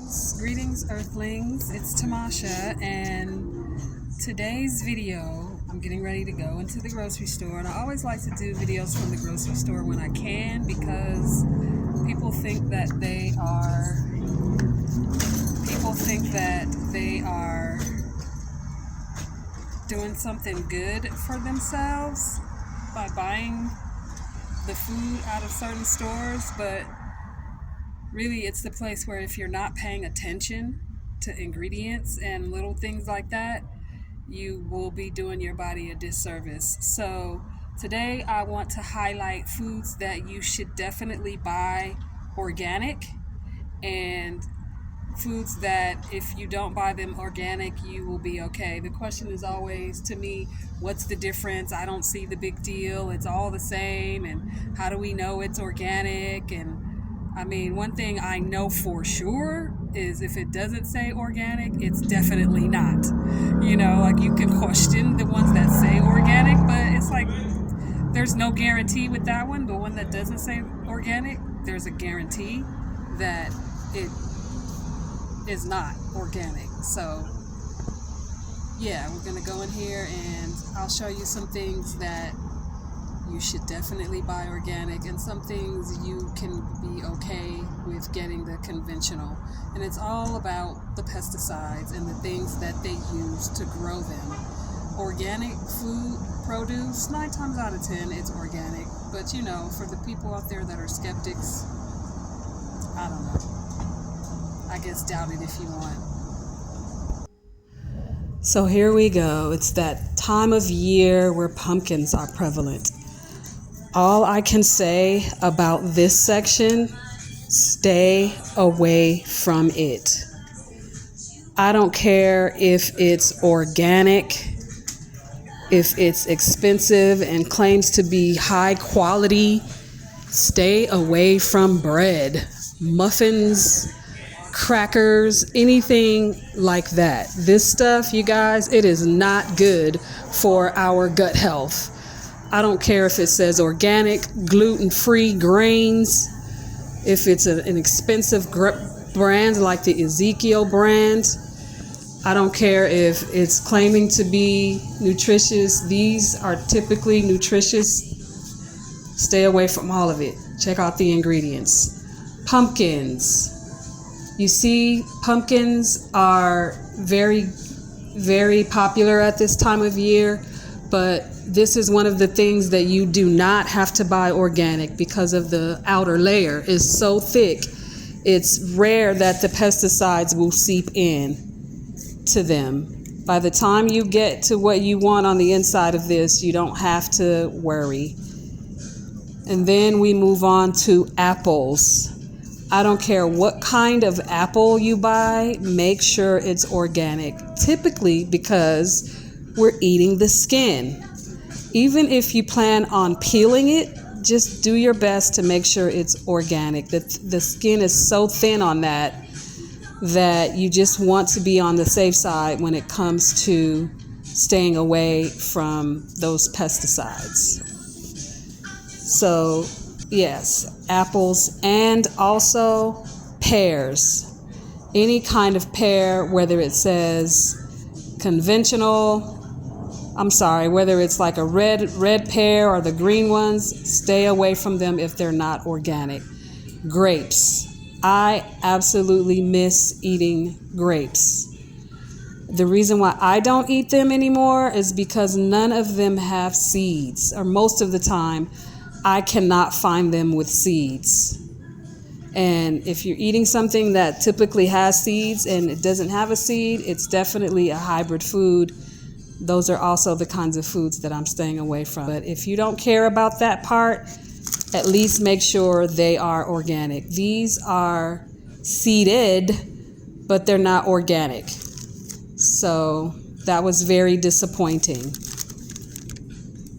Greetings, Earthlings. It's Tamasha, and today's video, I'm getting ready to go into the grocery store, and I always like to do videos from the grocery store when I can because people think that they are doing something good for themselves by buying the food out of certain stores, but really it's the place where if you're not paying attention to ingredients and little things like that, you will be doing your body a disservice. So today I want to highlight foods that you should definitely buy organic, and foods that if you don't buy them organic, you will be okay. The question is always, to me, what's the difference? I don't see the big deal. It's all the same. And how do we know it's organic? And I mean, one thing I know for sure is if it doesn't say organic, it's definitely not. You know, like you can question the ones that say organic, but it's like there's no guarantee with that one. The one that doesn't say organic, there's a guarantee that it is not organic. So yeah, we're gonna go in here and I'll show you some things that you should definitely buy organic, and some things you can be okay with getting the conventional. And it's all about the pesticides and the things that they use to grow them. Organic food, produce, 9 times out of 10 it's organic, but you know, for the people out there that are skeptics, I don't know, I guess doubt it if you want. So here we go. It's that time of year where pumpkins are prevalent. All I can say about this section, stay away from it. I don't care if it's organic, if it's expensive and claims to be high quality. Stay away from bread, muffins, crackers, anything like that. This stuff, you guys, it is not good for our gut health. I don't care if it says organic, gluten-free grains, if it's an expensive brand like the Ezekiel brand. I don't care if it's claiming to be nutritious. These are typically nutritious. Stay away from all of it. Check out the ingredients. Pumpkins. You see, pumpkins are very, very popular at this time of year, but this is one of the things that you do not have to buy organic because of the outer layer is so thick. It's rare that the pesticides will seep in to them. By the time you get to what you want on the inside of this, you don't have to worry. And then we move on to apples. I don't care what kind of apple you buy, make sure it's organic. Typically because we're eating the skin. Even if you plan on peeling it, just do your best to make sure it's organic. The skin is so thin on that you just want to be on the safe side when it comes to staying away from those pesticides. So yes, apples, and also pears. Any kind of pear, whether it says conventional, whether it's like a red pear or the green ones, stay away from them if they're not organic. Grapes. I absolutely miss eating grapes. The reason why I don't eat them anymore is because none of them have seeds, or most of the time I cannot find them with seeds. And if you're eating something that typically has seeds and it doesn't have a seed, it's definitely a hybrid food. Those are also the kinds of foods that I'm staying away from. But if you don't care about that part, at least make sure they are organic. These are seeded, but they're not organic. So that was very disappointing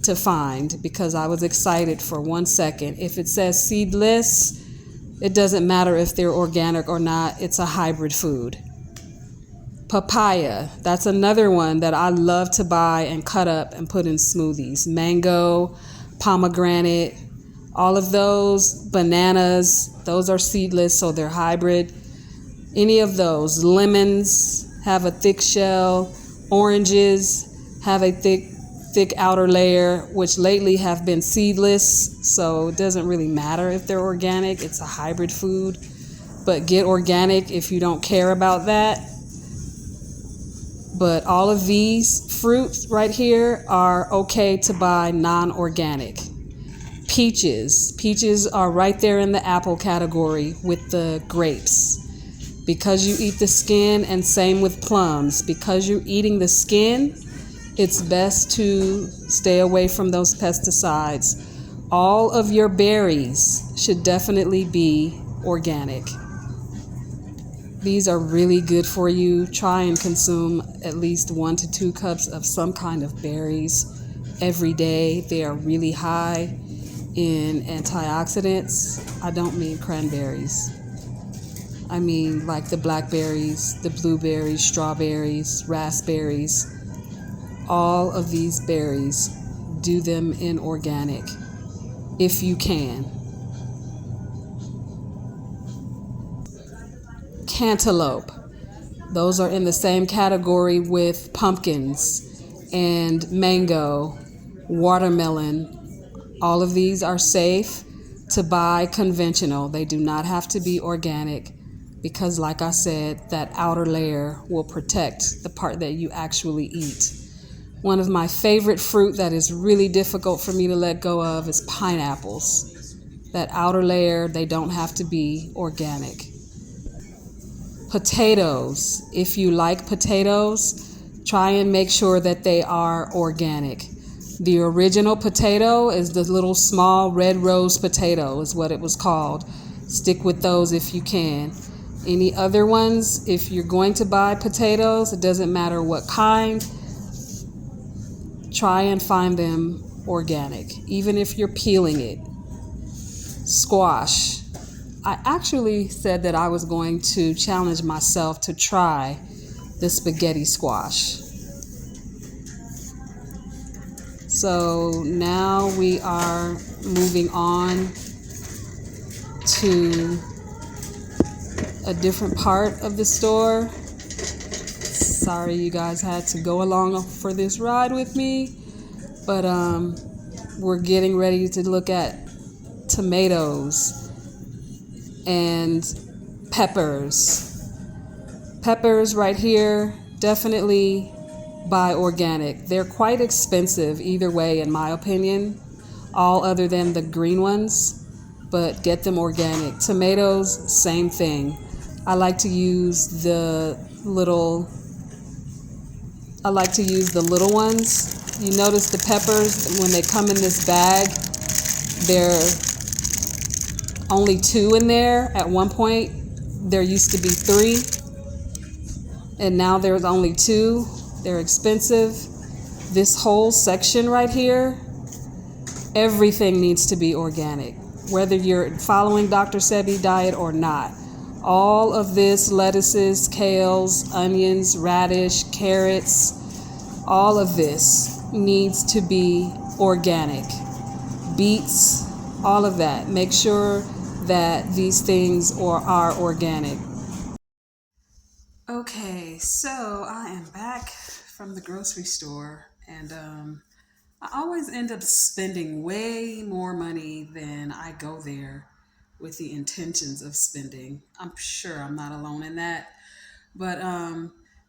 to find because I was excited for 1 second. If it says seedless, it doesn't matter if they're organic or not. It's a hybrid food. Papaya, that's another one that I love to buy and cut up and put in smoothies. Mango, pomegranate, all of those. Bananas, those are seedless, so they're hybrid. Any of those. Lemons have a thick shell. Oranges have a thick outer layer, which lately have been seedless, so it doesn't really matter if they're organic. It's a hybrid food. But get organic if you don't care about that. But all of these fruits right here are okay to buy non-organic. Peaches. Peaches are right there in the apple category with the grapes. Because you eat the skin, and same with plums. Because you're eating the skin, it's best to stay away from those pesticides. All of your berries should definitely be organic. These are really good for you. Try and consume at least 1 to 2 cups of some kind of berries every day. They are really high in antioxidants. I don't mean cranberries. I mean like the blackberries, the blueberries, strawberries, raspberries. All of these berries, do them in organic if you can. Cantaloupe. Those are in the same category with pumpkins and mango, watermelon. All of these are safe to buy conventional. They do not have to be organic because, like I said, that outer layer will protect the part that you actually eat. One of my favorite fruit that is really difficult for me to let go of is pineapples. That outer layer, they don't have to be organic. Potatoes. If you like potatoes, try and make sure that they are organic. The original potato is the little small red rose potato is what it was called. Stick with those if you can. Any other ones, if you're going to buy potatoes, it doesn't matter what kind, try and find them organic, even if you're peeling it. Squash. I actually said that I was going to challenge myself to try the spaghetti squash. So now we are moving on to a different part of the store. Sorry you guys had to go along for this ride with me, but we're getting ready to look at tomatoes and peppers. Peppers right here, definitely buy organic. They're quite expensive either way, in my opinion, all other than the green ones, but get them organic. Tomatoes, same thing. I like to use the little ones. You notice the peppers, when they come in this bag, they're only 2 in there. At one point, there used to be 3, and now there's only 2. They're expensive. This whole section right here, everything needs to be organic, whether you're following Dr. Sebi diet or not. All of this, lettuces, kales, onions, radish, carrots, all of this needs to be organic. Beets, all of that. Make sure that these things are organic. Okay, so I am back from the grocery store, and I always end up spending way more money than I go there with the intentions of spending. I'm sure I'm not alone in that. But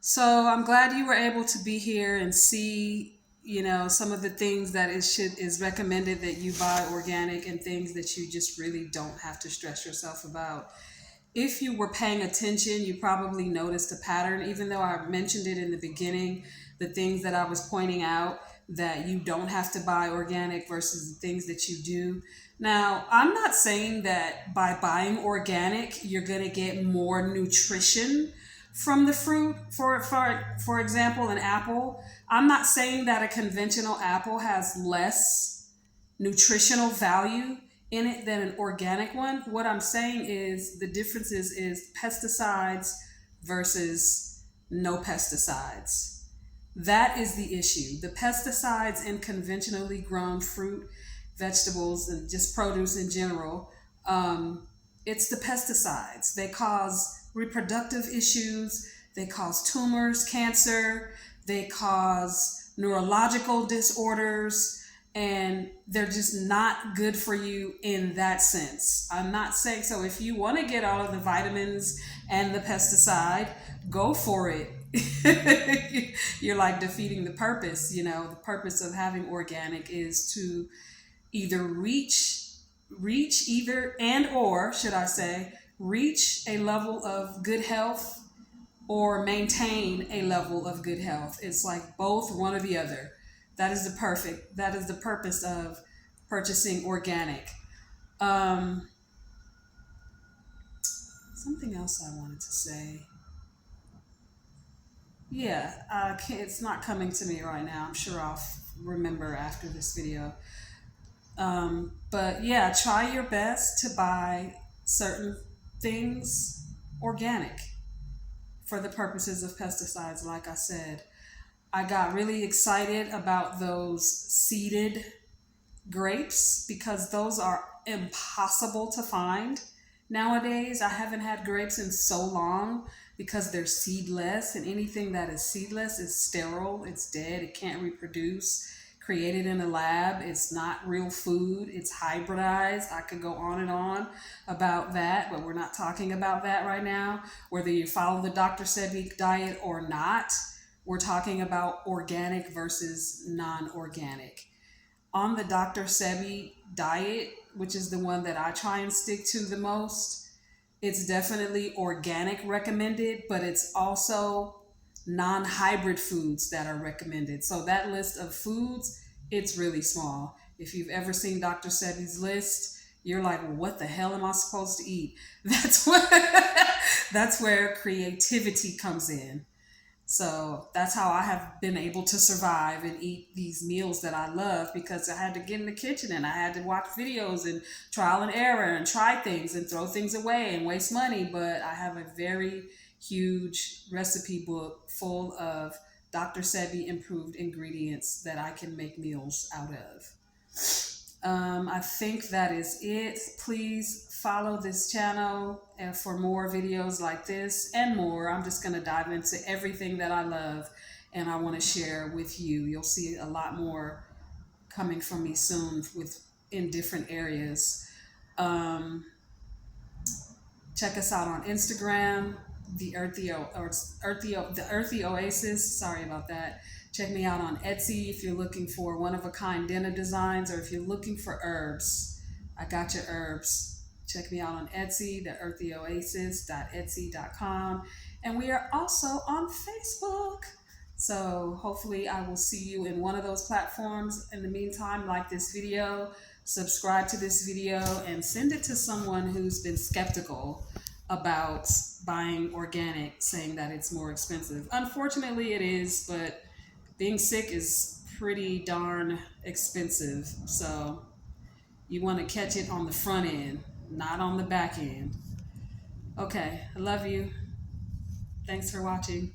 so I'm glad you were able to be here and see, some of the things that is recommended that you buy organic, and things that you just really don't have to stress yourself about. If you were paying attention, you probably noticed a pattern, even though I mentioned it in the beginning, the things that I was pointing out that you don't have to buy organic versus the things that you do. Now, I'm not saying that by buying organic, you're going to get more nutrition from the fruit. For example, an apple. I'm not saying that a conventional apple has less nutritional value in it than an organic one. What I'm saying is the difference is pesticides versus no pesticides. That is the issue. The pesticides in conventionally grown fruit, vegetables, and just produce in general, it's the pesticides. They cause reproductive issues, they cause tumors, cancer, they cause neurological disorders, and they're just not good for you in that sense. I'm not saying so. If you want to get all of the vitamins and the pesticide, go for it. You're like defeating the purpose. You know, the purpose of having organic is to either reach either and or should I say reach a level of good health or maintain a level of good health. It's like both, one or the other. That is the purpose of purchasing organic. um Something else I wanted to say. Yeah, it's not coming to me right now. I'm sure I'll remember after this video. But yeah, try your best to buy certain things organic for the purposes of pesticides. Like I said, I got really excited about those seeded grapes because those are impossible to find nowadays. I haven't had grapes in so long because they're seedless, and anything that is seedless is sterile, it's dead, it can't reproduce. Created in a lab, it's not real food, it's hybridized. I could go on and on about that, but we're not talking about that right now. Whether you follow the Dr. Sebi diet or not, we're talking about organic versus non-organic. On the Dr. Sebi diet, which is the one that I try and stick to the most, it's definitely organic recommended, but it's also non-hybrid foods that are recommended. So that list of foods, it's really small. If you've ever seen Dr. Sebi's list, you're like, well, what the hell am I supposed to eat? That's what that's where creativity comes in. So that's how I have been able to survive and eat these meals that I love, because I had to get in the kitchen and I had to watch videos and trial and error and try things and throw things away and waste money. But I have a very huge recipe book full of Dr. Sebi improved ingredients that I can make meals out of. I think that is it. Please follow this channel and for more videos like this and more. I'm just going to dive into everything that I love and I want to share with you. You'll see a lot more coming from me soon with in different areas. Check us out on Instagram, the Earthy Oasis. Sorry about that. Check me out on Etsy if you're looking for one-of-a-kind dinner designs, or if you're looking for herbs. I got your herbs. Check me out on Etsy, the earthyoasis.etsy.com. And we are also on Facebook. So hopefully I will see you in one of those platforms. In the meantime, like this video, subscribe to this video, and send it to someone who's been skeptical about buying organic, saying that it's more expensive. Unfortunately, it is, but being sick is pretty darn expensive. So you want to catch it on the front end, not on the back end. Okay, I love you. Thanks for watching.